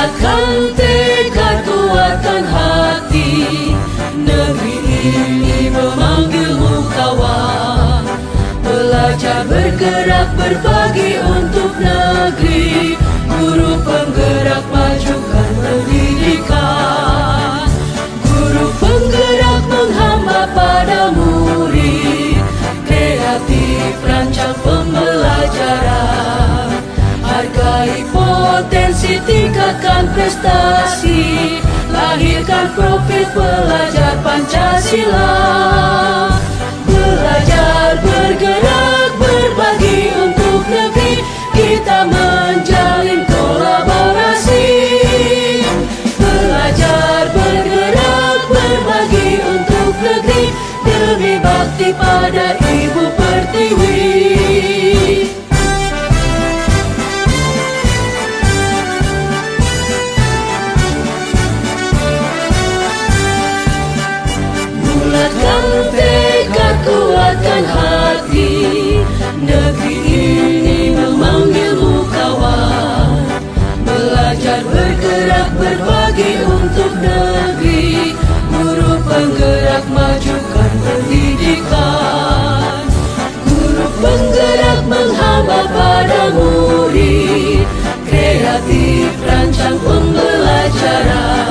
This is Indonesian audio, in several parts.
Bulatkan tekad kuatkan hati, negeri ini memanggilmu kawan. Belajar bergerak berbagi untuk negeri, guru penggerak majukan pendidikan. Guru penggerak menghamba pada murid, kreatif rancang pembelajaran. Hargai potensi, tingkatkan prestasi, lahirkan profil pelajar Pancasila. Belajar bergerak berbagi untuk negeri, kita menjalin kolaborasi. Belajar bergerak berbagi untuk negeri, demi bakti pada Ibu Pertiwi. Bulatkan tekad kuatkan hati, negeri ini memanggilmu kawan. Belajar bergerak berbagi untuk negeri, guru penggerak majukan pendidikan. Guru penggerak menghamba pada murid, kreatif rancang pembelajaran.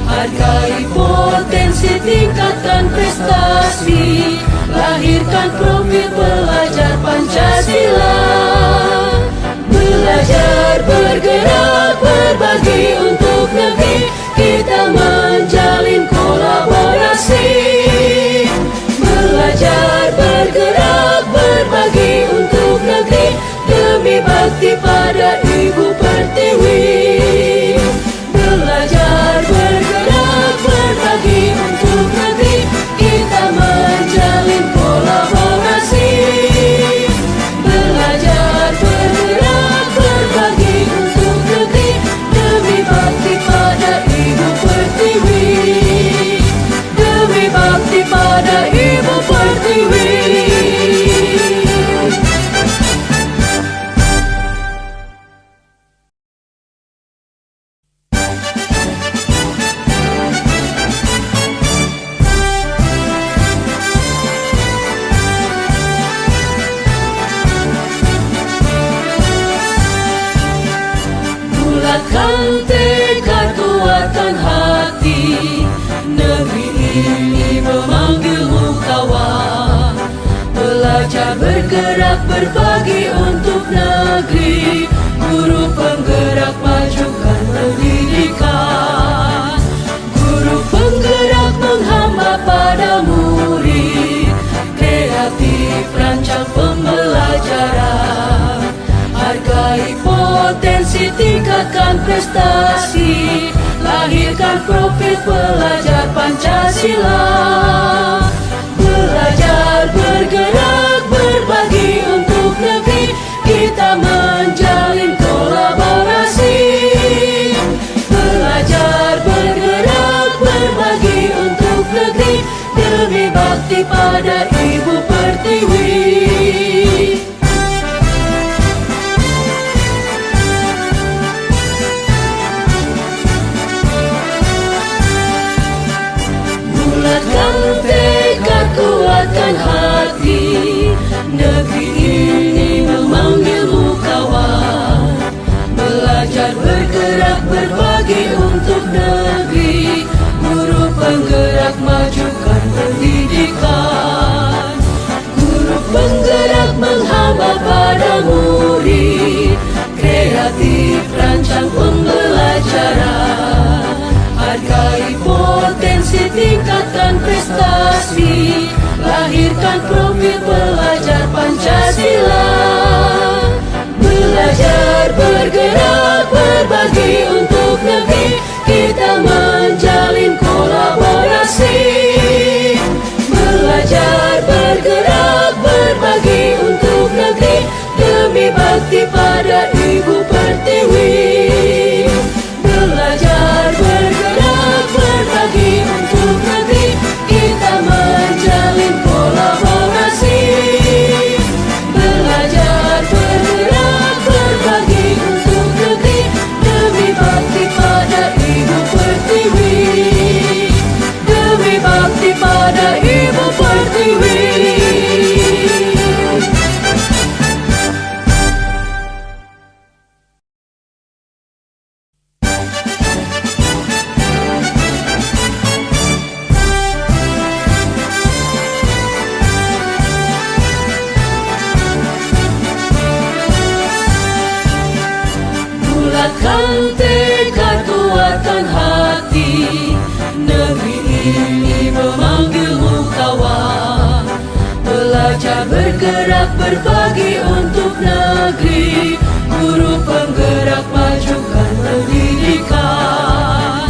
Hargai potensi, tingkatkan prestasi, lahirkan profil pelajar Pancasila. Belajar bergerak berbagi untuk negeri, kita menjalin kolaborasi. Belajar bergerak berbagi untuk negeri, demi bakti pada Ibu Pertiwi. Belajar bergerak berbagi untuk negeri, kita menjalin kolaborasi. Belajar bergerak berbagi untuk negeri, demi bakti pada Ibu Pertiwi. Demi bakti pada Ibu Pertiwi. Bulatkan tekad kuatkan hati, negeri ini memanggilmu kawan. Belajar bergerak berbagi untuk negeri, guru penggerak majukan pendidikan. Guru penggerak menghamba pada murid, kreatif rancang pembelajaran. Hargai potensi, tingkatkan prestasi, lahirkan profil pelajar Pancasila. Belajar bergerak berbagi untuk negeri, kita menjalin kolaborasi. Belajar bergerak berbagi untuk negeri, demi bakti pada Ibu Pertiwi. Bulatkan tekad kuatkan hati, negeri ini memanggilmu kawan. Belajar bergerak berbagi untuk negeri, guru penggerak majukan pendidikan. Guru penggerak menghamba pada murid, kreatif rancang pembelajaran. Hargai potensi, tingkatkan prestasi, lahirkan profil pelajar Pancasila. Belajar bergerak berbagi untuk negeri, kita menjalin kolaborasi. Belajar bergerak berbagi untuk negeri, demi bakti pada Ibu Pertiwi. Belajar bergerak berbagi untuk negeri, kita menjalin kolaborasi. Belajar bergerak berbagi untuk negeri, Bulatkan tekad kuatkan hati, negeri ini memanggilmu kawan. Belajar bergerak berbagi untuk negeri, guru penggerak majukan pendidikan.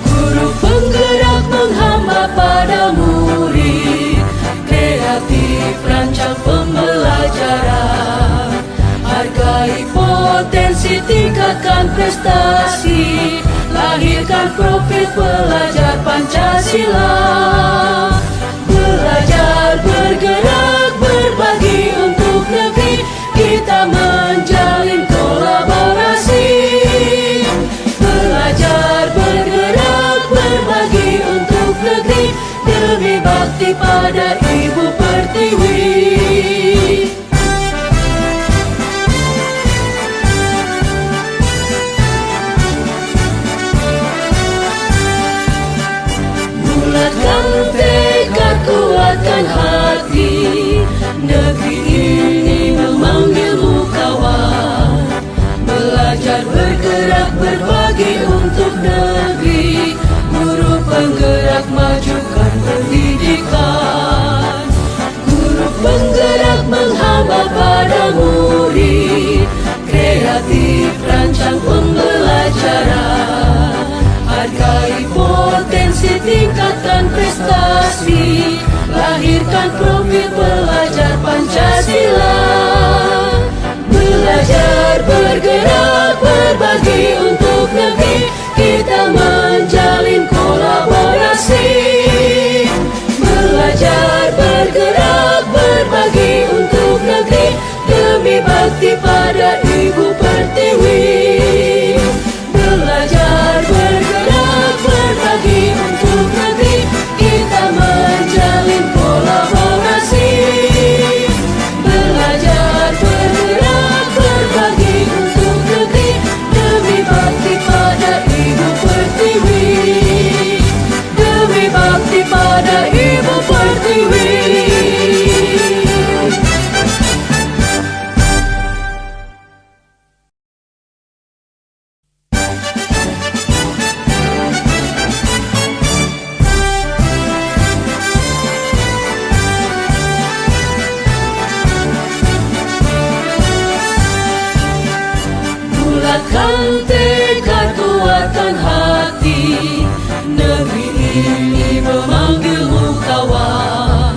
Guru penggerak menghamba pada murid, kreatif rancang pembelajaran. Hargai potensi, tingkatkan prestasi, lahirkan profil pelajar Pancasila. Belajar bergerak berbagi untuk negeri, kita menjalin kolaborasi. Belajar bergerak berbagi untuk negeri, demi bakti pada Ibu Pertiwi. Bulatkan tekad kuatkan hati, negeri ini memanggilmu kawan. Belajar bergerak berbagi untuk negeri, guru penggerak majukan pendidikan. Guru penggerak menghamba pada murid, kreatif rancang pembelajaran. Hargai potensi, tingkatkan prestasi, lahirkan profil pelajar Pancasila. Belajar bergerak berbagi untuk negeri, kita menjalin kolaborasi. Belajar bergerak berbagi untuk negeri, demi bakti pada Ibu Pertiwi. Belajar bergerak berbagi untuk negeri, kita menjalin kolaborasi. Belajar bergerak berbagi untuk negeri, demi bakti pada Ibu Pertiwi. Demi bakti pada Ibu Pertiwi. Bulatkan tekad kuatkan hati, negeri ini memanggilmu kawan.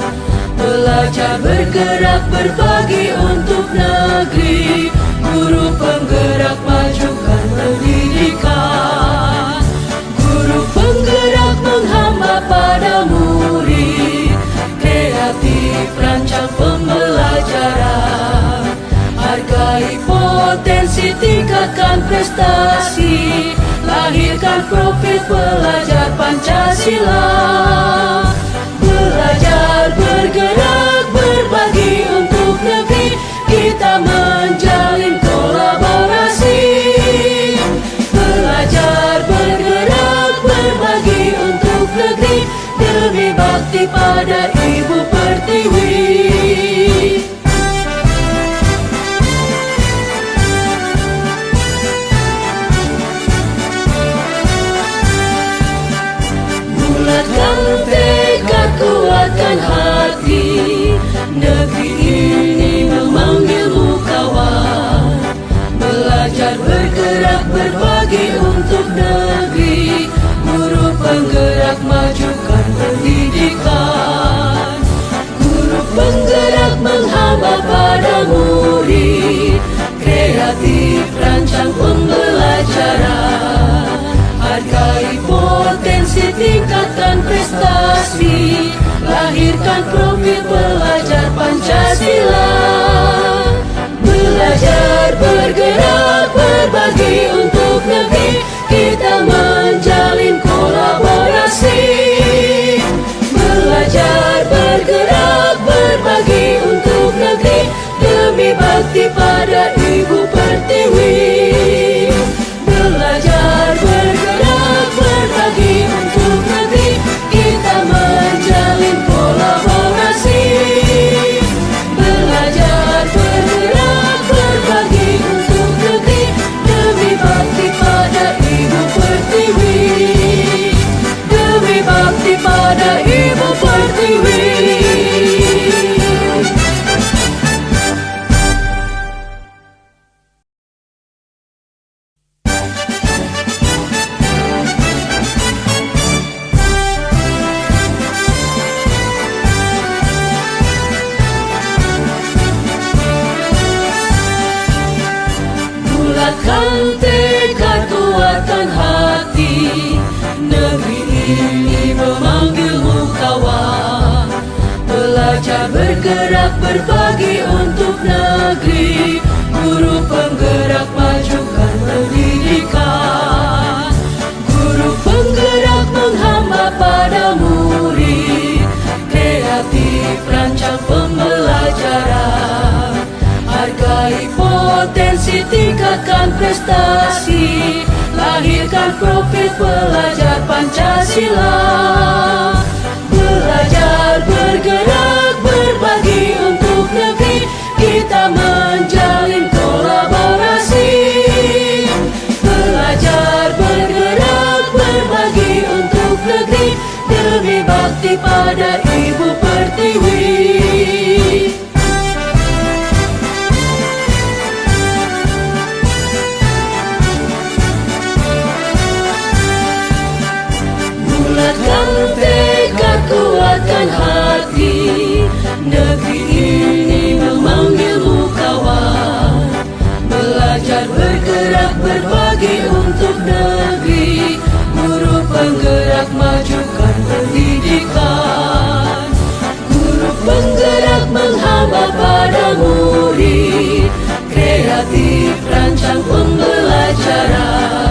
Belajar bergerak berbagi untuk negeri, guru penggerak majukan pendidikan. Guru penggerak menghamba pada murid, kreatif rancang pembelajaran. Hargai potensi, tingkatkan prestasi, lahirkan profil pelajar Pancasila. Belajar bergerak berbagi untuk negeri, kita menjalin kolaborasi. Belajar bergerak berbagi untuk negeri, demi bakti pada Ibu Pertiwi. Bulatkan tekad kuatkan hati, negeri ini memanggilmu kawan. Belajar bergerak berbagi untuk negeri, guru penggerak majukan pendidikan. Guru penggerak menghamba pada murid, kreatif rancang pembelajaran. Hargai potensi, tingkatkan prestasi, lahirkan profil pelajar Pancasila. Belajar bergerak berbagi untuk negeri, kita menjalin kolaborasi. Belajar bergerak berbagi untuk negeri, demi bakti pada Ibu Pertiwi. Belajar bergerak berbagi untuk negeri, kita menjalin kolaborasi. kompetensi, tingkatkan prestasi, lahirkan profil pelajar Pancasila. Belajar, bergerak, berbagi untuk negeri, kita menjalin kolaborasi. Belajar, bergerak, berbagi untuk negeri, demi bakti pada Ibu Pertiwi. Bulatkan tekad, kuatkan hati, negeri ini memanggilmu kawan. Belajar, bergerak, berbagi untuk negeri, guru penggerak, majukan pendidikan. Guru penggerak menghamba pada murid, kreatif rancang pembelajaran.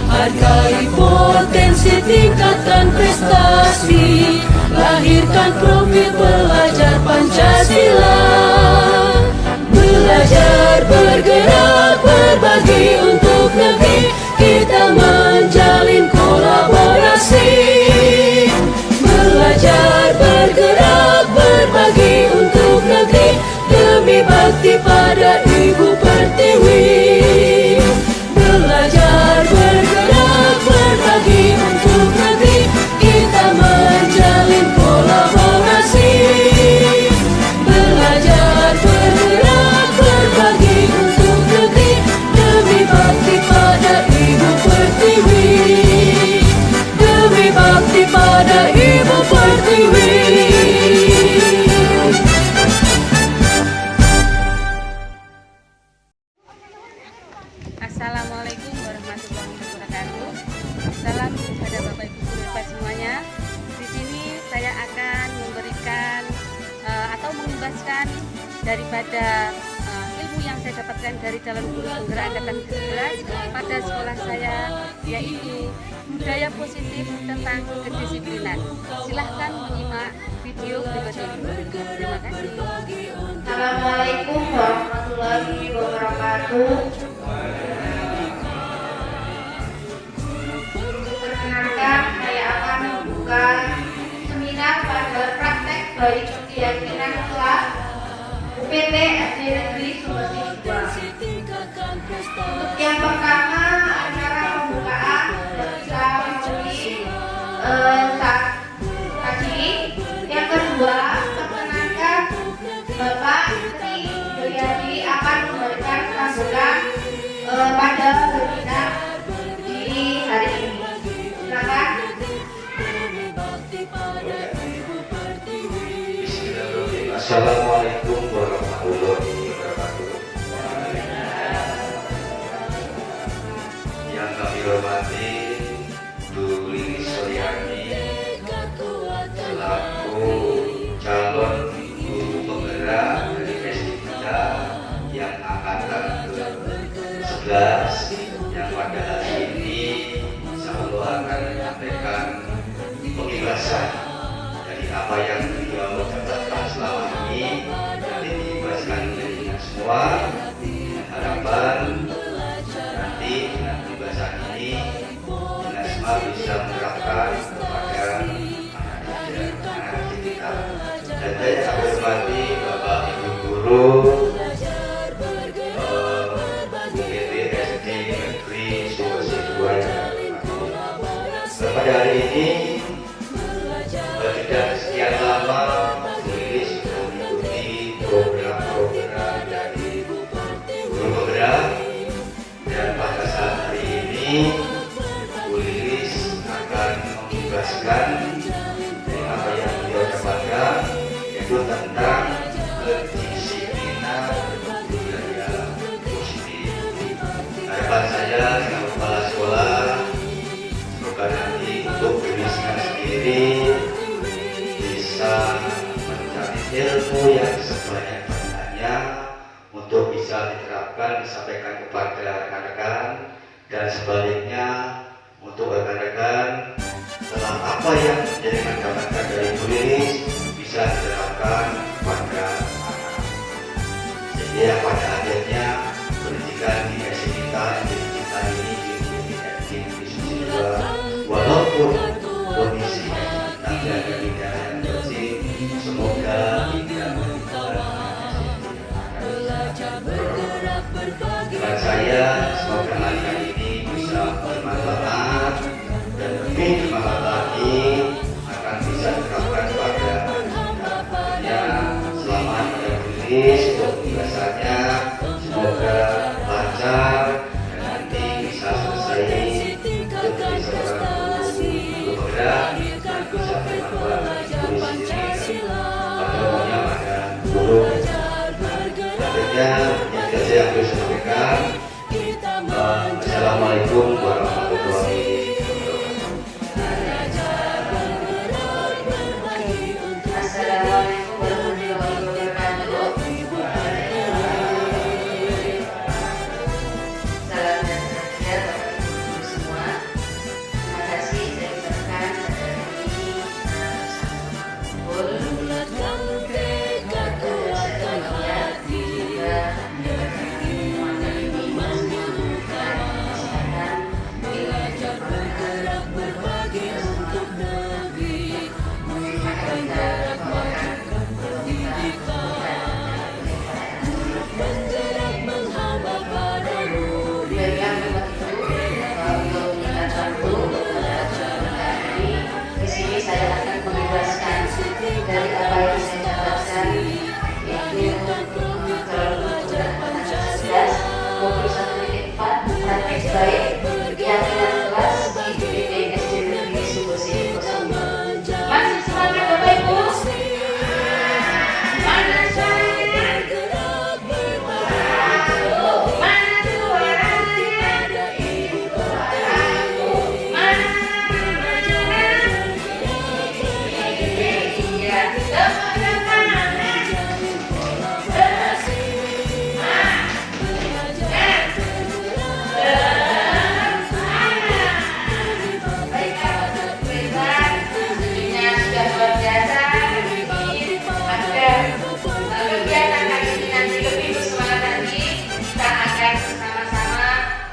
Hargai potensi, tingkatkan prestasi, lahirkan profil pelajar Pancasila. Belajar, bergerak, berbagi untuk negeri, kita menjalin kolaborasi. Belajar, bergerak, berbagi untuk negeri, demi bakti pada Ibu Pertiwi. Belajar, bergerak, berbagi untuk negeri, kita menjalin kolaborasi. Belajar, bergerak, berbagi untuk negeri, demi bakti pada Ibu Pertiwi. Demi bakti pada Ibu Pertiwi. Assalamualaikum warahmatullahi wabarakatuh. Salam kepada Bapak Ibu guru hebat semuanya. Di sini saya akan memberikan atau mengimbaskan daripada ilmu yang saya dapatkan dari calon guru penggerak angkatan ke-11 pada sekolah saya, yaitu budaya positif tentang kedisiplinan. Silahkan menyimak video berikut ini. Terima kasih. Assalamualaikum warahmatullahi wabarakatuh. Perkenalkan, saya akan membuka seminar pada praktek baik keyakinan kelas UPT SD Negeri Sulawesi 2. Untuk yang pertama, acara pembukaan bisa memilih tadi. Yang kedua, perkenalkan Bapak Sri Yuryadi akan memberikan sambutan pada webinar di hari ini. Silakan. Assalamualaikum warahmatullahi wabarakatuh. Yang kami hormati Bu Lilis Soyani selaku calon guru penggerak dari SD kita yang angkatan ke-11, yang pada hari ini insya Allah akan menyampaikan pengibasan dari apa yang beliau dapatkan selama ini, nanti diibaskan oleh kita semua, dengan harapan nanti dengan pembahasan ini kita semua bisa menerapkan kepada anak kita. Dan saya hormati Bapak Ibu guru UPT SD Negeri Sulawesi 2. Pada hari ini sudah sekian lama Lilis sudah mengikuti program-program dari guru penggerak, dan pada saat hari ini Bu Lilis akan mengimbaskan apa yang beliau dapatkan, yaitu tentang kedisiplinan budaya positif. Harapan saya dengan kepala sekolah, semoga nanti untuk tulisnya sendiri bisa mencari ilmu yang sebanyak-banyaknya untuk bisa diterapkan, disampaikan kepada rekan-rekan, dan sebaliknya untuk rekan-rekan setelah apa yang menjadi mendapatkan dari Bu Lilis bisa diterapkan pada anak, sehingga pada akhirnya pendidikan warahmatullahi wabarakatuh. Assalamualaikum warahmatullahi wabarakatuh. Salam dan sejahtera Bapak Ibu guru semua. Terima kasih saya ucapkan pada hari ini sama-sama saya akan membebaskan dari apa yang saya catatkan, yaitu kalau sudah 21.4 praktek baik keyakinan kelas IPB SD Negeri Subosi 02. Masih semangat Bapak Ibu? Mana suaranya? Mana suaranya?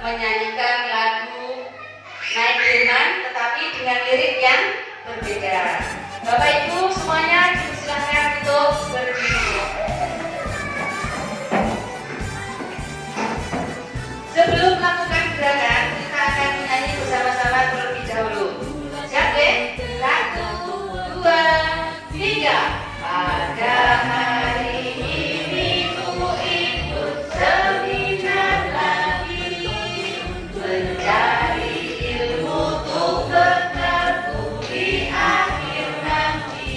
Menyanyikan lagu Naik Firman tetapi dengan lirik yang berbeda. Bapak Ibu semuanya dipersilakan untuk berdiri. Sebelum melakukan gerakan, kita akan menyanyi bersama-sama terlebih dahulu. Siap deh? 1, 2, 3. Pada hari ini ku ikut seminar lagi, mencari ilmu untuk bergabung di akhir nanti.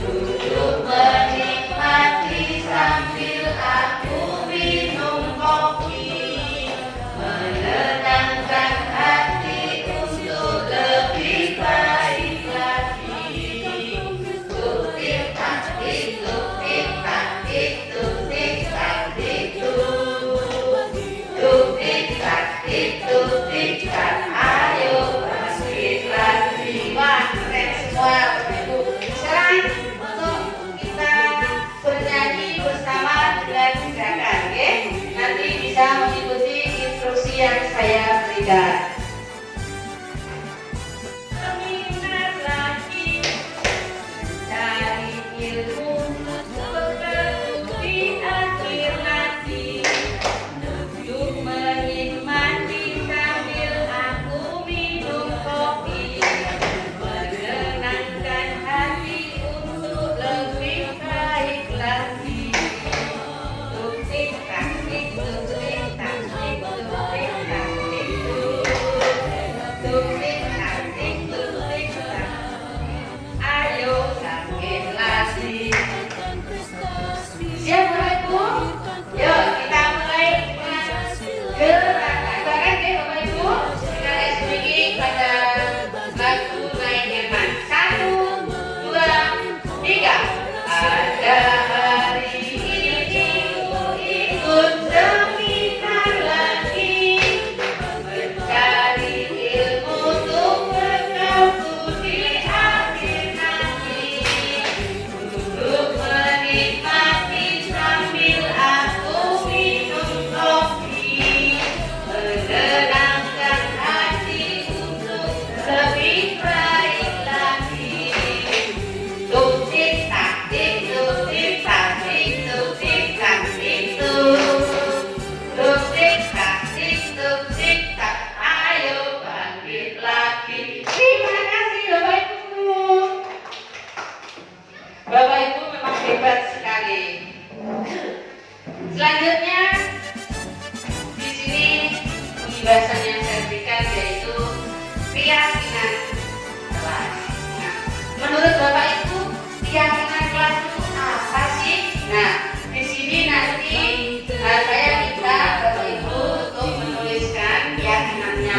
Duduk menikmati sambil aku minum kopi, menenangkan hati untuk lebih baik lagi. Tuk tik tak tik tuk tik tak tik tuk tik tak tik tuk tik tak tik tuk tik tak. Ayo bangkit lagi. Wah, keren semua Bapak Ibu. Sekarang untuk kita bernyanyi bersama dengan gerakan, oke? Nanti bisa mengikuti instruksi yang saya berikan. Seminar lagi, cari ilmu bergabung di akhir nanti. Duduk menikmati sambil aku minum kopi, menenangkan hati untuk lebih baik lagi. Tuk tik tak tik tuk tik tak tik tuk tik tak tik tuk tik tak tik tuk tik tak. Ayo bangkit lagi. Siap Bapak Ibu? Yuk kita mulai dengan gerakan deh Bapak Ibu. Kita sedikit pada lagu Naik Firman. 1, 2, 3. Pada hari ini ku ikut seminar lagi, mencari ilmu untuk bergabung di akhir nanti. Duduk menikmati sambil aku minum kopi, menenangkan hati untuk lebih baik lagi. Tuk tik tak tik tuk tik tak tik tuk tik tak tik tuk. Tuk tik tak tik tuk tik tak. Ayo bangkit lagi. Terima kasih Bapak Ibu. Bapak Ibu memang hebat sekali. Selanjutnya di sini pembahasan yang saya berikan yaitu keyakinan kelas. Nah, menurut Bapak Ibu keyakinan kelas itu apa sih? Nah, di sini nanti saya minta Bapak Ibu untuk menuliskan keyakinannya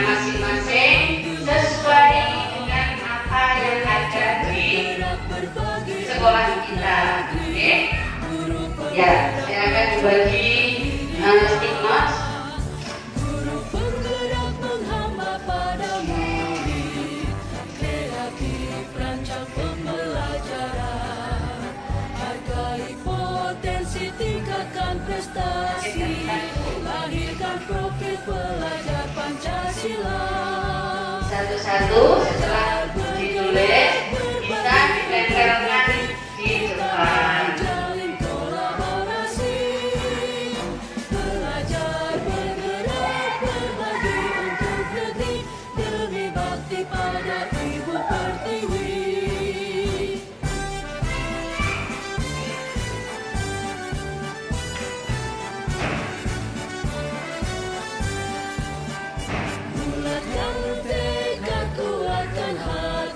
bagi stigmas. Guru penggerak menghamba pada murid, kreatif rancang pembelajaran, hargai potensi, tingkatkan prestasi, lahirkan profil pelajar Pancasila. Satu-satu setelah ditulis bisa ditempelkan di depan. Jalin kolaborasi, belajar bergerak berbagi untuk negeri, demi bakti pada Ibu Pertiwi. Bulatkan tekad, kuatkan hati,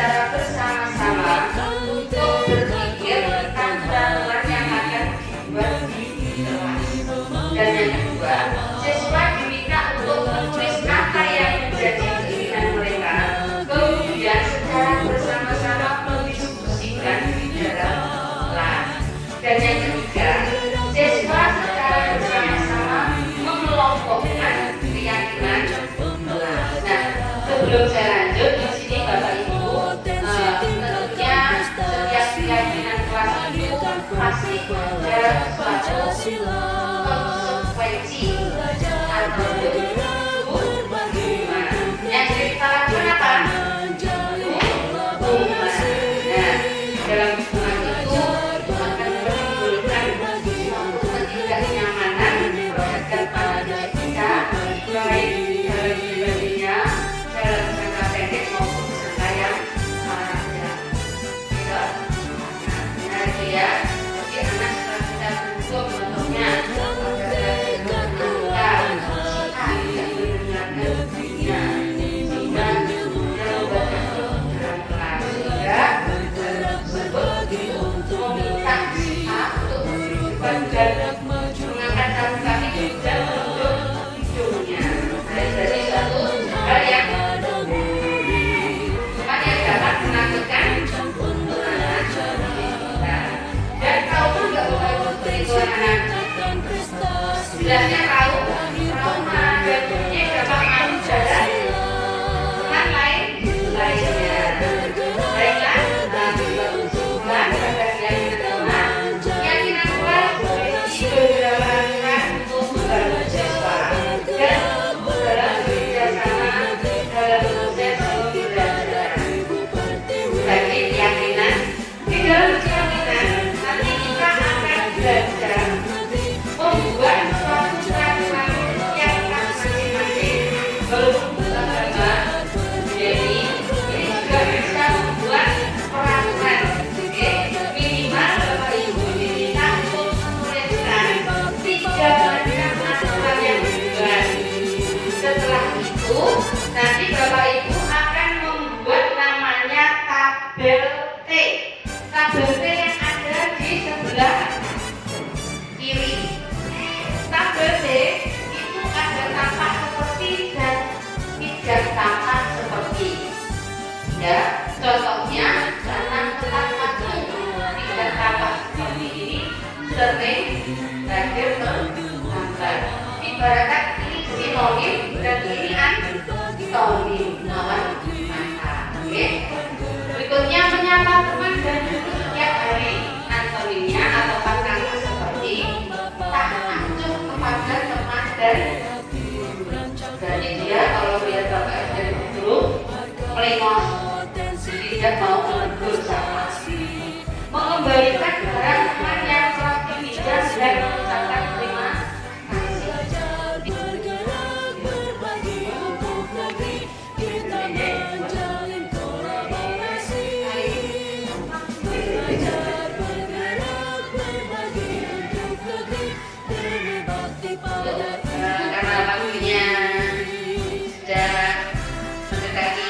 secara bersama-sama untuk berpikir tentang jalan yang akan dibuat di kelas. Dan yang kedua, siswa diminta untuk menulis apa yang menjadi keinginan mereka, kemudian secara bersama-sama mendiskusikan di dalam kelas. Dan yang ketiga, siswa secara bersama-sama mengelompokkan keyakinan kelas. Nah, sebelum saya lanjut, di sini Bapak Ibu tentunya setiap keyakinan kelas itu pasti ada suatu konsekuensi atau hukuman. Yang kita lakukan apa? Hukuman. Nah, dalam hukuman itu akan menimbulkan suatu ketidaknyamanan terhadap pada kita, baik dalam pribadinya, dalam jangka pendek maupun jangka yang panjang. Nah, dia jadi anak setelah kita hukum contohnya mengangkat satu kaki juga untuk hidungnya. Jadi suatu hal yang dapat menakutkan anak kita. Dan kau pun gak boleh berikan anak. Jelasnya tahu trauma dan punya dampak anu pada teman lainnya. Baiklah, bukan pada keyakinan kelas diberlakukan untuk membantu siswa dan dalam kerjasama dalam proses pembelajaran. Bagi keyakinan, di dalam keyakinan nanti kita akan belajar membuat suatu peraturan yang masing-masing berhubung agama. Jadi ini juga bisa membuat peraturan. Minimal Bapak Ibu diminta untuk menuliskan 3 macam aturan yang dibuat. Setelah itu nanti Bapak Ibu akan membuat namanya tabel T. Tabel T yang ada di sebelah kiri. Tabel T itu ada tapak seperti dan tidak tapak seperti. Ya, contohnya jangan tetap patung tidak tapak seperti ini sering lahir terlambat. Ibaratkan ini sinonim dan ini antonim lawan kata. Oke. Berikutnya menyapa teman dan guru setiap hari. Antonimnya atau kata seperti tak acuh kepada teman dan jadi dia kalau lihat bapak dan guru melengos, tidak mau bersama, mengembalikan barang teman yang telah dipinjam dan mengucapkan terima karena waktunya sudah mendekati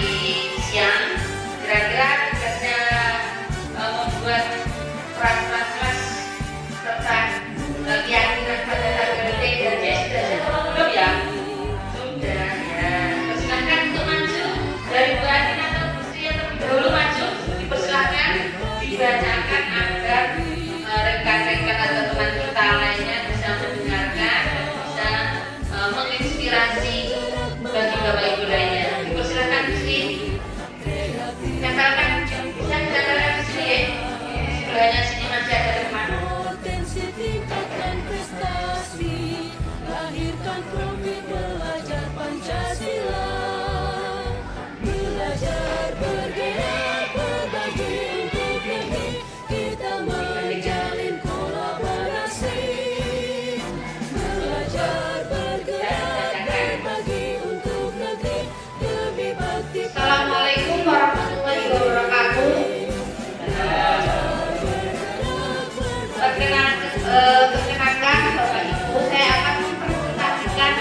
siang, kira-kira tugasnya membuat peraturan kelas serta keyakinan pada tabel T dan C sudah siap belum ya? Sudah ya. Persilahkan untuk maju dari Bu Anin atau Bu Sri terlebih dahulu maju. Dipersilahkan dibacakan agar rekan-rekan atau teman kita lainnya bisa mendengarkan dan bisa menginspirasi bagi Bapak Ibu lainnya. Dipersilahkan Bu Sri. Misalkan bisa dicatatkan di sini ya. Sebelahnya sini masih ada teman. Potensi tingkatkan prestasi, lahirkan profil belajar Pancasila, belajar bergerak berbagi untuk negeri, kita menjalin kolaborasi, belajar bergerak berbagi untuk negeri, demi bakti. Assalamualaikum warahmatullahi wabarakatuh. Perkenalkan Bapak Ibu, saya akan mempresentasikan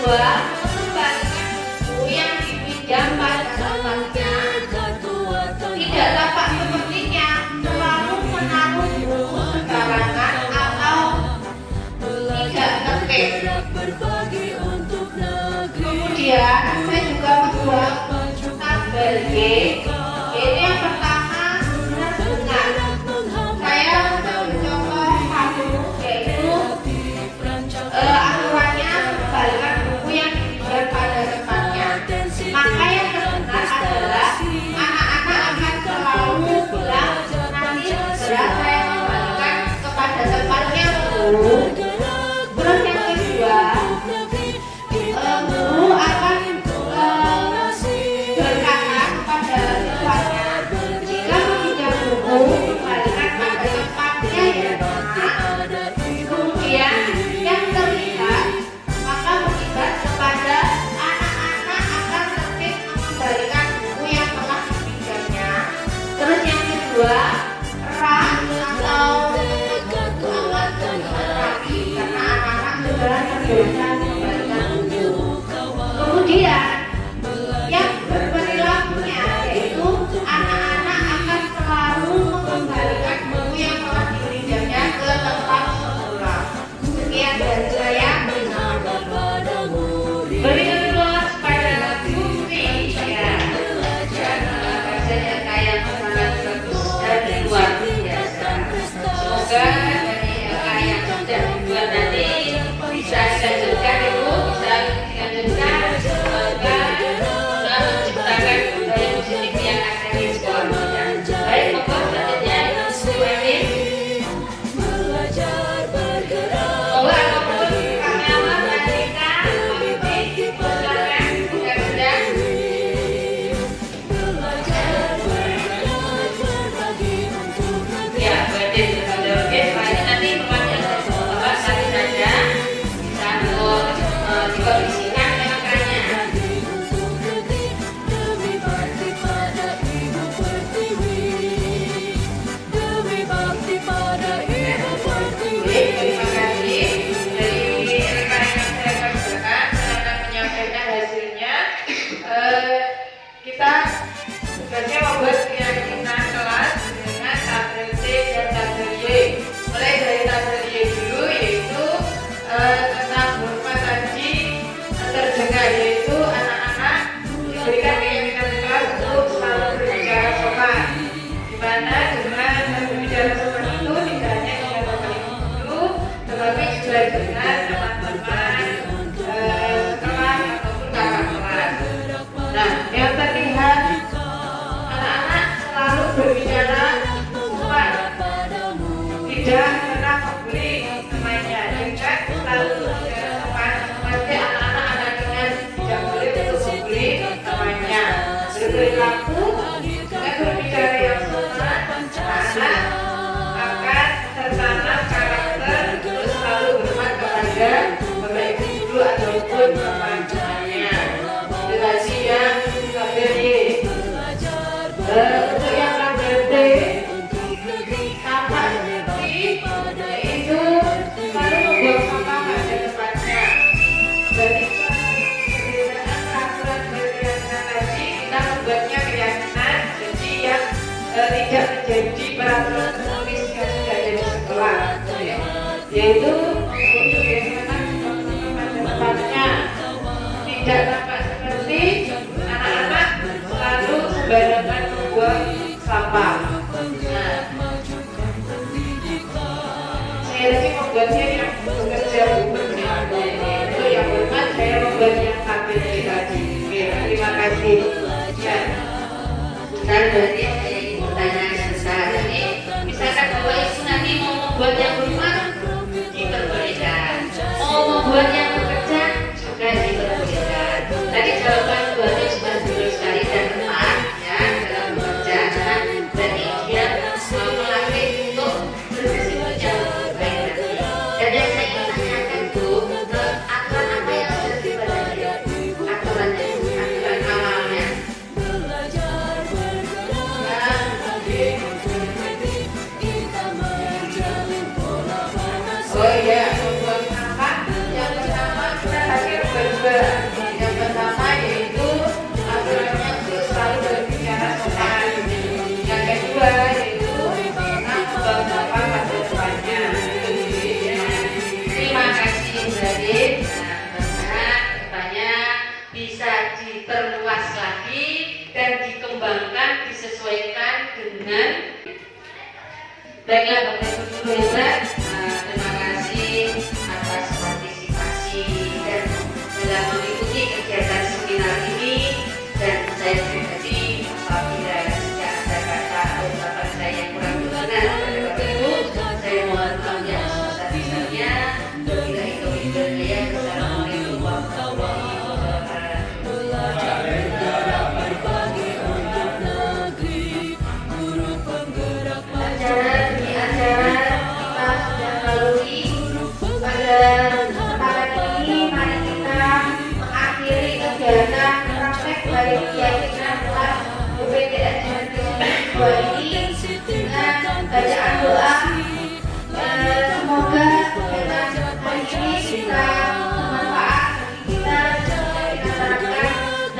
kedua, mengembalikan buku yang dipinjam pada tempatnya. Tidak dapat sepertinya selalu menaruh buku sembarangan atau tidak tertib. Kemudian saya juga membuat tabel G. Ini yang pertama renungan. Saya mencontoh satu, yaitu aturannya kembalikan buku yang dipinjam pada tempatnya. Maka yang benar adalah anak-anak akan selalu bilang nanti segera saya kembalikan kepada tempatnya guru. Terus yang kedua, guru akan berkata kepada siswanya, jika meminjam buku kembalikan pada tempatnya ya nak. Kemudian yang terlihat, maka mengibat kepada anak-anak akan tertib mengembalikan buku yang telah dipinjamnya. Terus yang kedua, rak atau alat rapi karena anak-anak sudah terbiasa mengembalikan buku. Kemudian yang berperilakunya yaitu anak-anak akan selalu mengembalikan buku yang telah dipinjamnya ke tempat semula. Sekian dari saya. Berikan luas pada bukti ya. Bahasanya kayak sangat bagus dan luar biasa. Semoga dari yang sudah dibuat nanti bisa dilanjutkan ibu, bisa dilanjutkan. Semoga bisa menciptakan budaya positif yang ada di sekolah kita. Baik, pokok selanjutnya Bu Eni. Bahwa apapun karyawan Andika, Komite, silakan sudah. Ya, berarti sudah oke. Baik, nanti kemudian Bapak tadi saja bisa dikondisikan temanya. Baik, terima kasih. Dari rekan yang saya kerjakan, saya akan menyampaikan hasilnya. Kita tugasnya membuat keyakinan kelas dengan tabel C dan tabel Y. Mulai dari tabel Y dulu, yaitu tentang hormat tadi terdengar, yaitu anak-anak diberikan keyakinan kelas untuk selalu berbicara sopan. Di mana dengan berbicara sopan itu tidak hanya dengan bapak ibu guru, tetapi juga dengan teman-teman sekelas ataupun kakak kelas. Nah, yang terlihat anak-anak selalu berbicara sopan, tidak pernah memberi temannya, juga selalu berbicara sopan. Pasti anak-anak ada dengan tidak boleh untuk memberi temannya. Berperilaku dengan berbicara yang sopan, anak akan tertanam karakter terus selalu hormat kepada bapak ibu guru ataupun teman-temannya. Itu tadi yang tabel Y. Untuk yang tabel D, sampah seperti yaitu selalu membuang sampah pada tempatnya. Dari berdasarkan peraturan berkeyakinan tadi, kita membuatnya keyakinan, jadi yang tidak menjadi peraturan tertulis yang sudah ada di sekolah, yaitu untuk keyakinan pada tempatnya. Tidak tampak seperti anak-anak selalu sembarangan membuang sampah. Nah, saya tadi membuatnya yang bekerja itu yang hormat, saya membuat yang tabel tadi. Oke, terima kasih. Ya. Bentar, berarti saya ingin bertanya sebentar. Jadi, misalkan Bapak Ibu nanti mau membuat yang hormat, diperbolehkan. Mau membuat yang bekerja, juga diperbolehkan. Tadi jawaban duanya sudah betul sekali dan tepat ya dalam bekerja. Berarti dia mau melatih untuk berdisiplin yang baik nanti. Dan yang saya ingin tanyakan Bu, aturan apa yang sudah diperbolehkan? Aturan awalnya.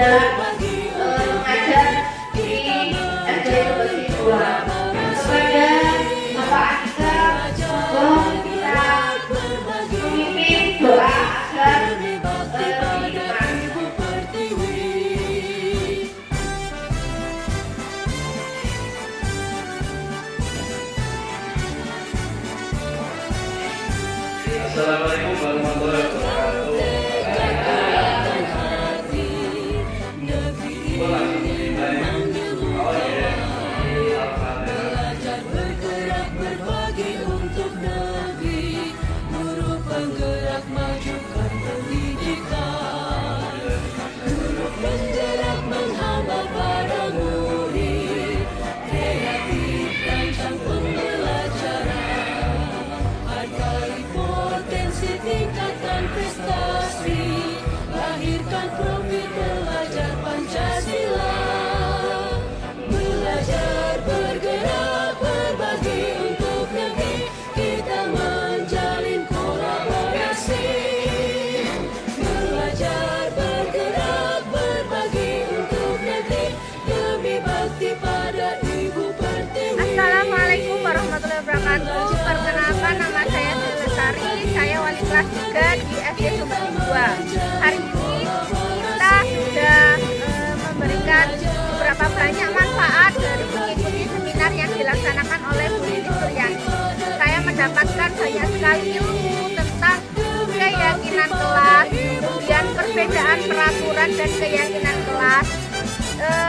sudah mengajar di SD Negeri 2. Kepada Bapak Andika, mohon kita memimpin doa agar diterima. Assalamualaikum warahmatullahi wabarakatuh. Belajar bergerak berbagi untuk negeri, guru penggerak majukan pendidikan, guru penggerak menghamba pada murid, kreatif rancang pembelajaran, hargai potensi tingkatan prestasi, lahirkan profil pelajar Pancasila. Belajar bergerak berbagi untuk negeri, kita menjalin kolaborasi. Belajar bergerak berbagi untuk negeri, lebih bakti pada Ibu Pertiwi. Assalamualaikum warahmatullahi wabarakatuh. Perkenalkan, nama saya Sri Lestari. Saya wali kelas 3 di SD Sumber 2. Hari ini kita sudah memberikan beberapa banyak manfaat dari mengikuti seminar yang dilaksanakan oleh Bu Lilis Suryani. Saya mendapatkan banyak sekali ilmu tentang keyakinan kelas, kemudian perbedaan peraturan dan keyakinan kelas.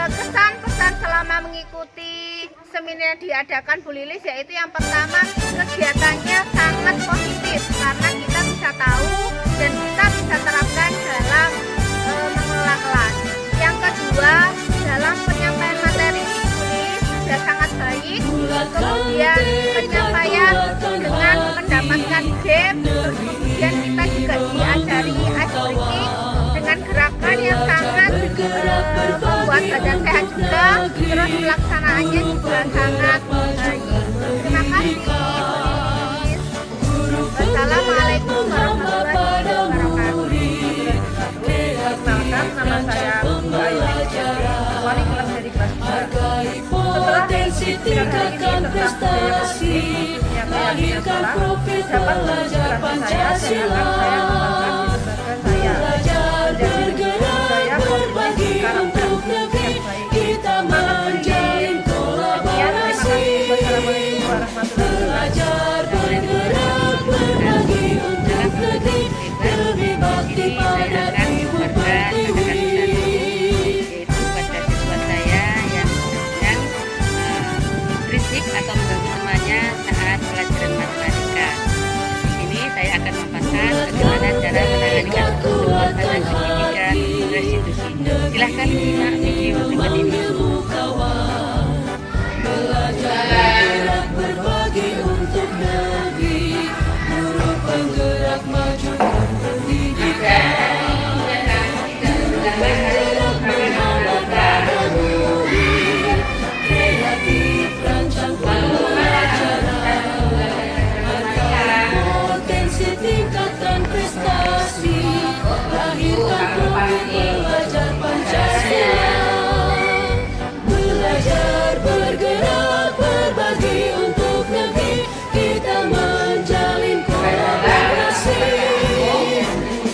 Kesan pesan selama mengikuti seminar yang diadakan Bu Lilis, yaitu yang pertama, kegiatannya sangat positif karena kita bisa tahu dan kita bisa terapkan dalam mengelola kelas. Yang kedua, dalam penyampaian materi Bu Lilis sudah sangat baik, kemudian penyampaian dengan mendapatkan game, terus kemudian kita juga diajari ice breaking dengan gerakan yang sangat membuat badan sehat juga, terus pelaksanaannya juga sangat baik. Terima kasih Bu Lilis. Wassalamualaikum warahmatullahi wabarakatuh. Perkenalkan, nama saya Bu Ayu, wali kelas dari kelas 2. Setelah mengikuti seminar hari ini tentang budaya positif yang lahirkan profil pelajar Pancasila. Saya mengembangkan di lembaga saya menjadi berbagi untuk negeri, kita menjalin kolaborasi. Wassalamualaikum warahmatullahi wabarakatuh. Belajar bergerak berbagi untuk negeri, lebih bakti pada Ibu Pertiwi. Yaitu pada siswa saya yang sedang berisik atau mengganggu temannya saat pelajaran matematika. Di sini saya akan memaparkan bagaimana cara menangani kasus tersebut pada pendidikan restitusi. Silahkan simak video berikut ini. Belajar berbagi untuk negeri, guru penggerak majukan pendidikan, penggerak menghamba pada murid, kreatif rancang pembelajaran, hargai potensi tingkatan prestasi, lahirkan profil pelajar Pancasila. Belajar bergerak berbagi untuk negeri, kita menjalin kolaborasi.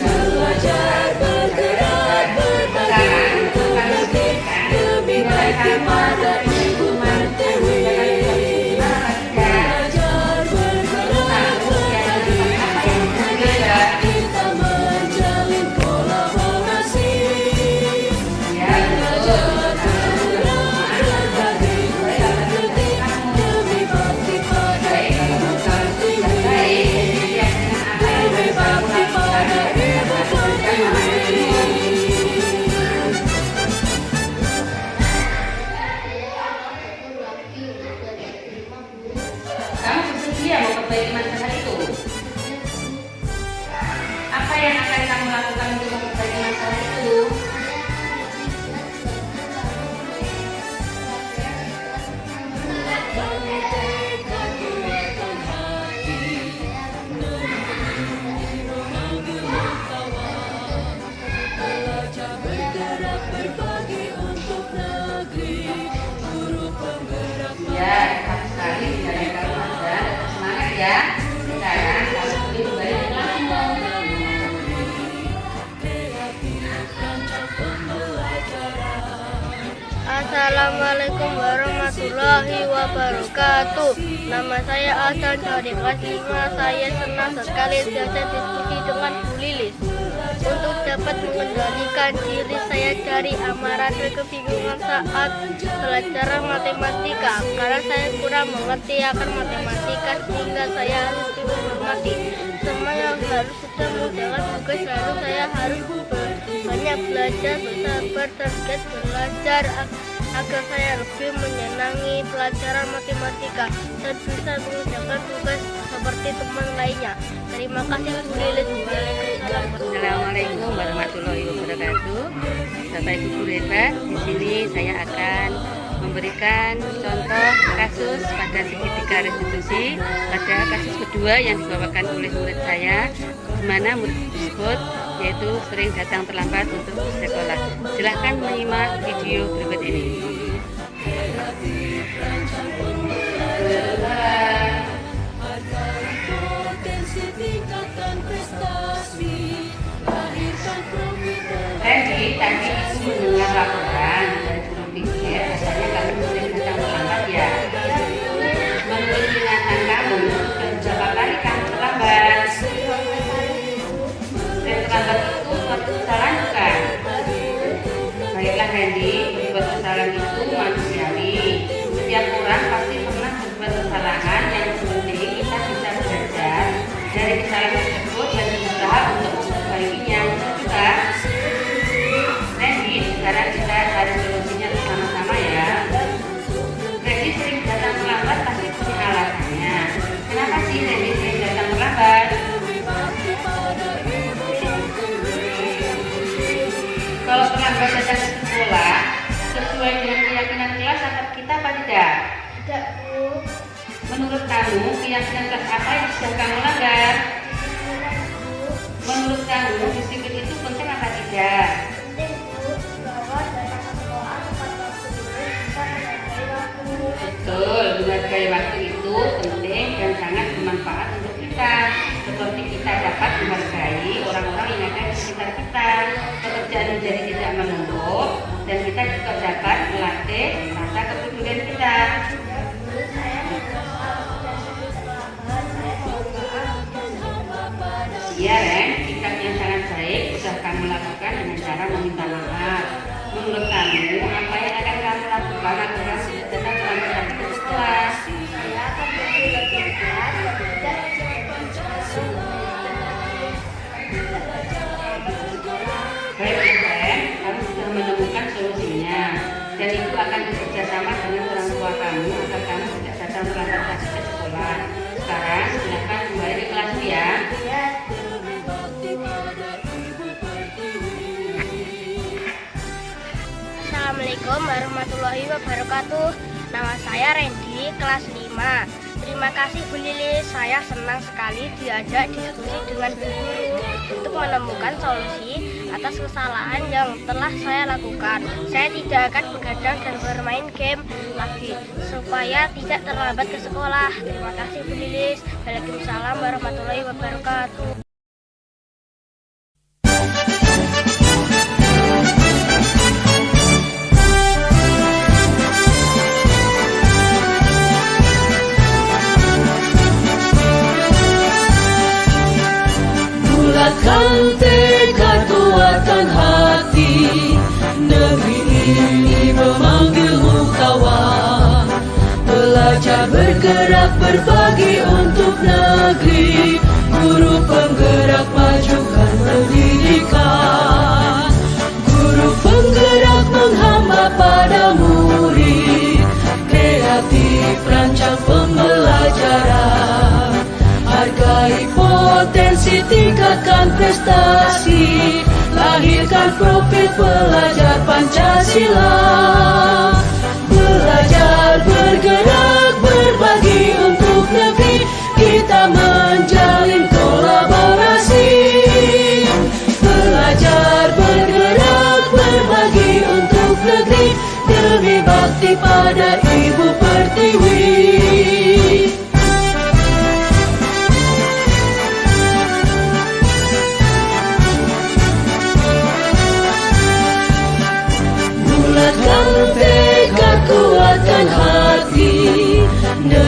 Belajar bergerak berbagi untuk negeri, lebih bakti pada Ibu Pertiwi. Belajar bergerak berbagi untuk negeri, kita menjalin kolaborasi. Belajar berbagi untuk negeri, lebih bakti pada Ibu Pertiwi. Lebih bakti pada Ibu Pertiwi. Kamu bersedia memperbaiki masalah itu? Apa yang akan kamu lakukan untuk memperbaiki masalah itu? Belajar bergerak berbagi Assalamualaikum warahmatullahi wabarakatuh. Nama saya Hasan dari kelas 5. Saya senang sekali diajak diskusi dengan Bu Lilis untuk dapat mengendalikan diri saya dari amarah dan kebingungan saat belajar matematika, karena saya kurang mengerti akan matematika sehingga saya harus menghormati semua yang harus sudah menjalankan tugas. Lalu saya harus banyak belajar, bersabar, target belajar agar saya lebih menyenangi pelajaran matematika dan bisa mengerjakan tugas seperti teman lainnya. Terima kasih Bu Lilis. Assalamualaikum warahmatullahi wabarakatuh. Bapak Ibu guru hebat, di sini saya akan memberikan contoh kasus pada segitiga restitusi pada kasus kedua yang dibawakan oleh murid saya, di mana murid tersebut yaitu sering datang terlambat untuk sekolah. Silahkan menyimak video berikut ini. Tadi ibu mendengar laporan dari guru pikir, rasanya kamu sering datang terlambat ya. Menurut ingatan kamu, berapa kali kamu terlambat? Dan terlambat itu suatu kesalahan bukan? Baiklah Hendy, berbuat kesalahan itu manusiawi. Setiap orang pasti pernah berbuat kesalahan, yang penting kita bisa belajar dari kesalahan tersebut dan berusaha untuk memperbaikinya. Juga sekarang kita cari solusinya bersama-sama ya. Randy sering datang terlambat pasti punya alasannya. Kenapa sih Randy sering datang terlambat? Kalau terlambat datang ke sekolah, sesuai dengan keyakinan kelas kita apa tidak? Tidak, Bu. Menurut kamu, keyakinan kelas apa yang sudah kamu langgar? Menurut kamu, disiplin itu penting apa tidak? Betul, menghargai waktu itu penting dan sangat bermanfaat untuk kita. Seperti kita dapat menghargai orang-orang yang ada di sekitar kita, pekerjaan menjadi tidak menumpuk, dan kita juga dapat melatih rasa kepedulian kita. Iya Ren, sikap yang sangat baik sudah kamu lakukan dengan cara meminta maaf. Menurut kamu, apa yang akan kamu lakukan agar kamu tidak datang terlambat lagi ke sekolah? Saya akan lebih giat dan tidak Baik Ren, kamu sudah menemukan solusinya, dan itu akan bekerjasama dengan orang tua kamu agar kamu tidak datang terlambat lagi ke sekolah. Sekarang silakan kembali ke kelas ya. Assalamualaikum warahmatullahi wabarakatuh. Nama saya Randy, kelas 5. Terima kasih Bu Lilis, saya senang sekali diajak diskusi dengan Bu Guru untuk menemukan solusi atas kesalahan yang telah saya lakukan. Saya tidak akan begadang dan bermain game lagi supaya tidak terlambat ke sekolah. Terima kasih Bu Lilis. Waalaikumsalam warahmatullahi wabarakatuh. Bulatkan tekad, kuatkan hati, negeri ini memanggilmu kawan. Belajar bergerak berbagi untuk negeri, guru penggerak majukan pendidikan. Guru penggerak menghamba pada murid, kreatif rancang pembelajaran. Hargai potensi, tingkatkan prestasi, lahirkan profil pelajar Pancasila. Belajar bergerak berbagi untuk negeri, kita menjalin kolaborasi. Belajar bergerak berbagi untuk negeri, demi bakti pada Ibu Pertiwi. Bulatkan tekad, kuat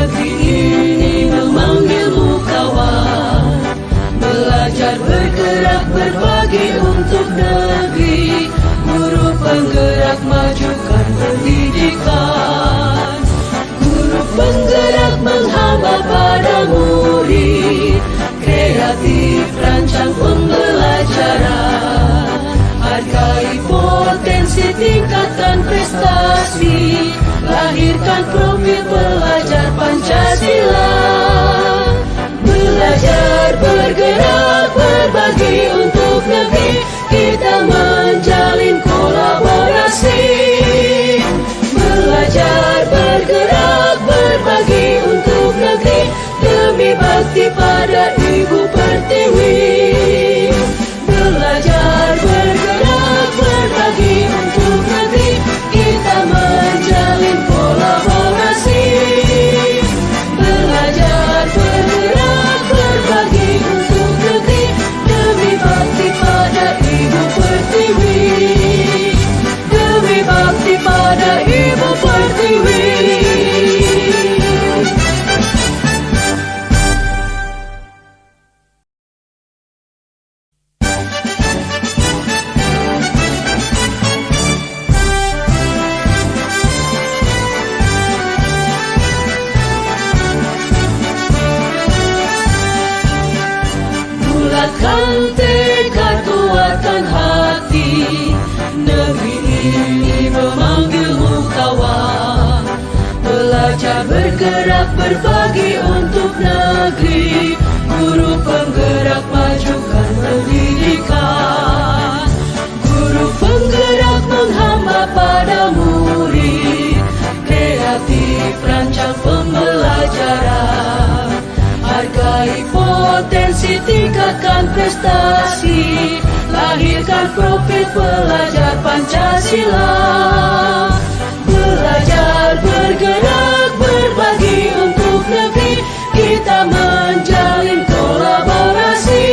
Negeri ini memanggilmu kawan, belajar bergerak berbagi untuk negeri. Guru penggerak majukan pendidikan, guru penggerak menghamba pada murid, kreatif rancang pembelajaran, hargai potensi tingkatkan prestasi, lahirkan profil pelajar Pancasila. Belajar bergerak berbagi untuk negeri, kita menjalin kolaborasi. Belajar bergerak berbagi untuk negeri, demi bakti pada Ibu Pertiwi. Belajar bergerak berbagi untuk negeri, kita menjalin kolaborasi. Belajar bergerak berbagi untuk negeri, demi bakti pada Ibu Pertiwi. Demi bakti pada Ibu Pertiwi. Bulatkan tekad, kuatkan hati, negeri ini memanggilmu kawan. Belajar bergerak berbagi untuk negeri, guru penggerak majukan pendidikan, guru penggerak menghamba pada murid, kreatif rancang pembelajaran, hargai potensi tingkatkan prestasi, lahirkan profil pelajar Pancasila. Belajar bergerak berbagi untuk negeri, kita menjalin kolaborasi.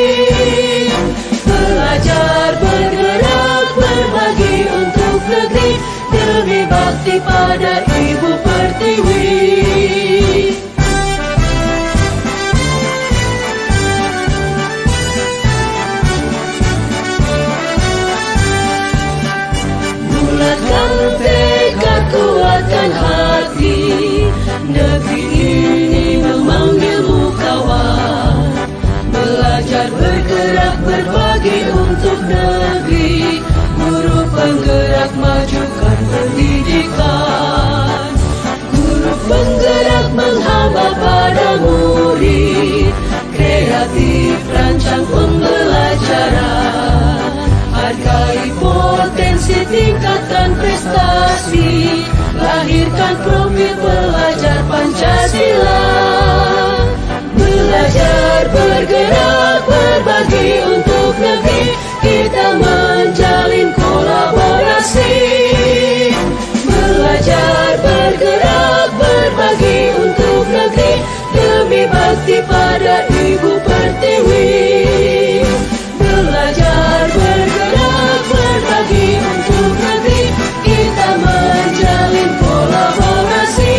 Belajar bergerak berbagi untuk negeri, demi bakti pada Ibu Pertiwi. Bulatkan tekad, kuatkan hati, negeri ini memanggilmu kawan. Belajar bergerak berbagi untuk negeri, guru penggerak majukan pendidikan, guru penggerak menghamba pada murid, kreatif rancang pembelajaran, hargai potensi tingkatkan prestasi, lahirkan profil pelajar Pancasila. Belajar bergerak berbagi untuk negeri, kita menjalin kolaborasi. Belajar bergerak berbagi untuk negeri, demi bakti pada Ibu Pertiwi. Belajar bergerak berbagi untuk negeri, kita menjalin kolaborasi.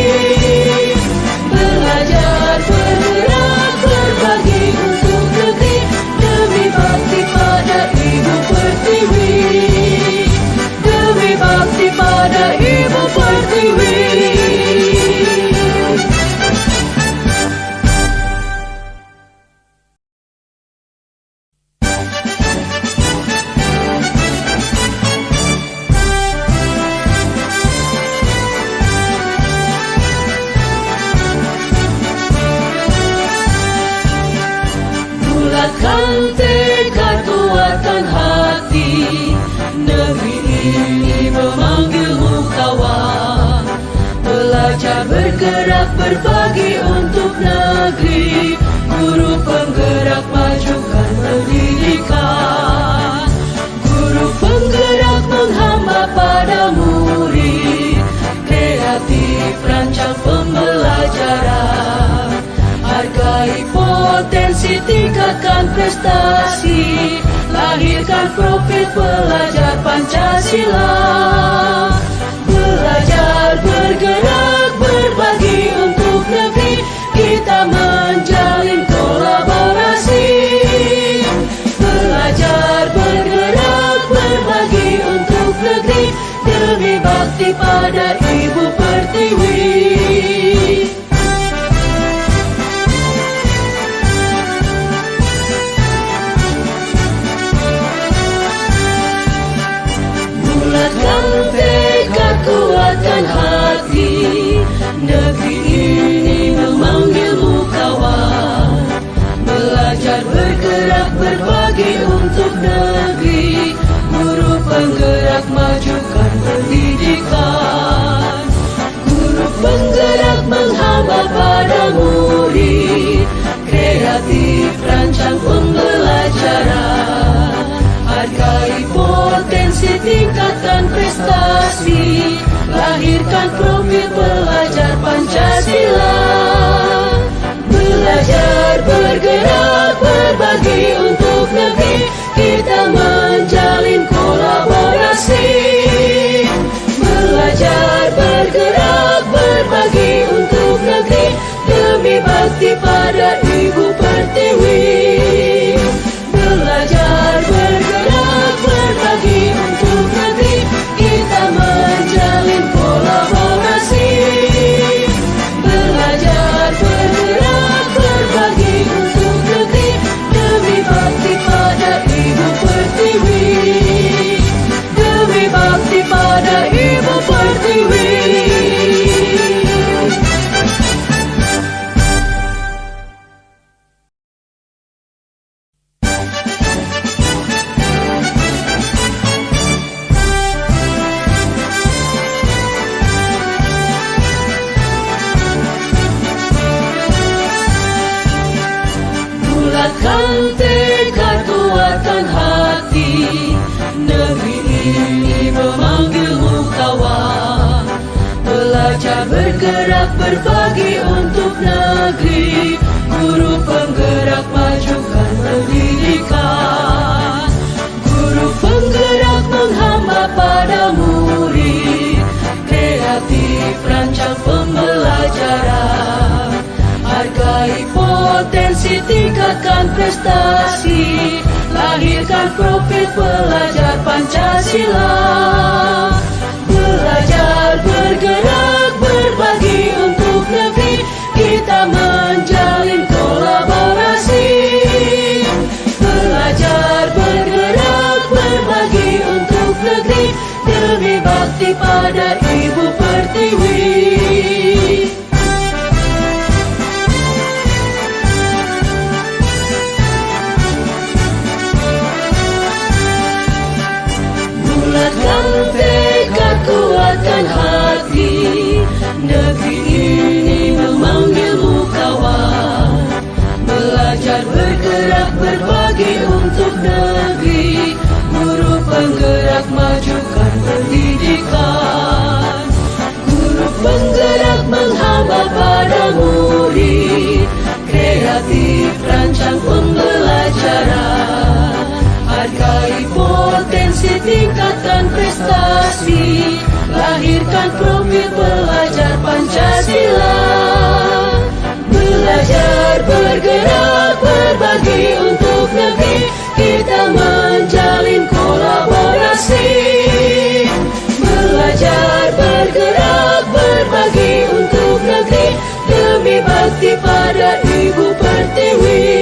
Belajar bergerak berbagi untuk negeri, demi bakti pada Ibu Pertiwi. Demi bakti pada Ibu Pertiwi. Bulatkan tekad, kuatkan hati, negeri ini memanggilmu kawan. Belajar bergerak berbagi untuk negeri, guru penggerak majukan pendidikan, guru penggerak menghamba pada murid, kreatif rancang pembelajaran, hargai potensi tingkatkan prestasi, lahirkan profil pelajar Pancasila. Belajar bergerak berbagi untuk negeri, bakti pada Ibu Pertiwi. Bulatkan tekad, kuatkan hati, negeri ini memanggilmu kawan. Belajar, bergerak, berbagi untuk negeri, guru penggerak majukan pendidikan. Guru penggerak menghamba pada murid, kreatif rancang pembelajaran. Hargai potensi, tingkatkan prestasi, lahirkan profil pelajar Pancasila. Belajar, bergerak, berbagi untuk negeri, kita menjalin kolaborasi. Belajar, bergerak, berbagi untuk negeri, demi bakti pada Ibu Pertiwi. Belajar, bergerak, berbagi untuk negeri, kita menjalin kolaborasi. Belajar, bergerak, berbagi untuk negeri, demi bakti pada Ibu Pertiwi. Demi bakti pada Ibu Pertiwi. Bulatkan tekad, kuatkan hati, negeri ini memanggilmu kawan. Belajar, bergerak, berbagi untuk negeri, guru penggerak majukan pendidikan. Guru penggerak menghamba pada murid, kreatif rancang pembelajaran. Hargai potensi, tingkatkan prestasi, lahirkan profil pelajar Pancasila. Belajar, bergerak, berbagi untuk negeri, kita menjalin kolaborasi. Belajar, bergerak, berbagi untuk negeri, demi bakti pada Ibu Pertiwi. Bulatkan tekad, kuatkan hati, negeri ini memanggilmu kawan. Belajar, bergerak, berbagi untuk negeri, guru penggerak majukan pendidikan. Guru penggerak menghamba pada murid, kreatif rancang pembelajaran. Hargai potensi, tingkatkan prestasi, lahirkan profil pelajar Pancasila. Belajar, bergerak, berbagi untuk negeri, kita menjalin kolaborasi. Belajar, bergerak, berbagi untuk negeri, demi bakti pada Ibu Pertiwi.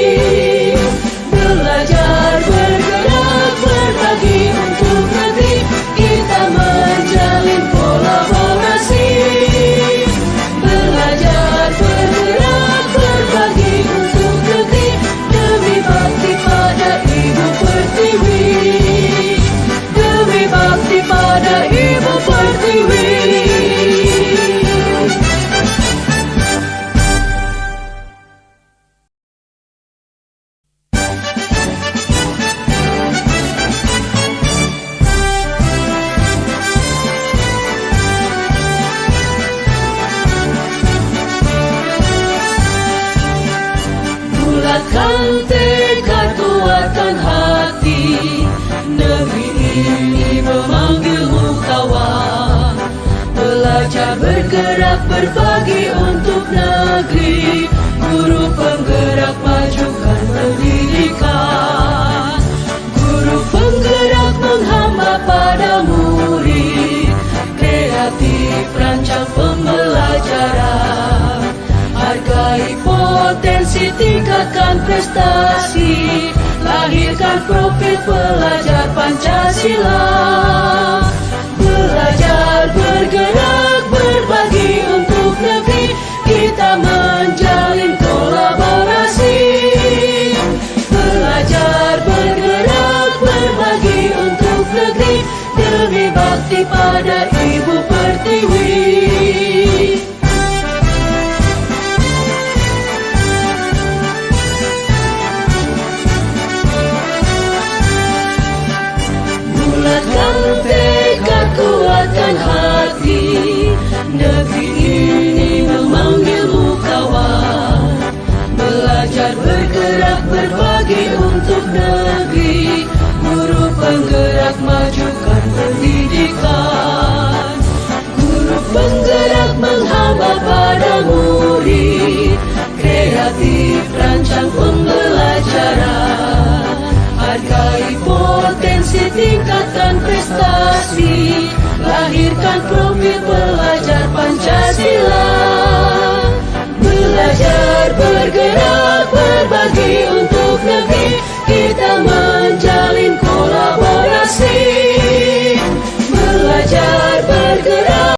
Belajar, bergerak, berbagi untuk negeri, kita menjalin kolaborasi. Belajar, bergerak, berbagi untuk negeri, demi bakti pada Ibu Pertiwi. Demi bakti pada Ibu Pertiwi. Bulatkan tekad, kuatkan hati, negeri ini memanggilmu kawan. Belajar, bergerak, berbagi untuk negeri, guru penggerak majukan pendidikan. Guru penggerak menghamba pada murid, kreatif tingkatkan prestasi, lahirkan profil pelajar Pancasila. Belajar, bergerak, berbagi untuk negeri, kita menjalin kolaborasi. Belajar, bergerak, berbagi untuk negeri, demi bakti pada Ibu Pertiwi. Bulatkan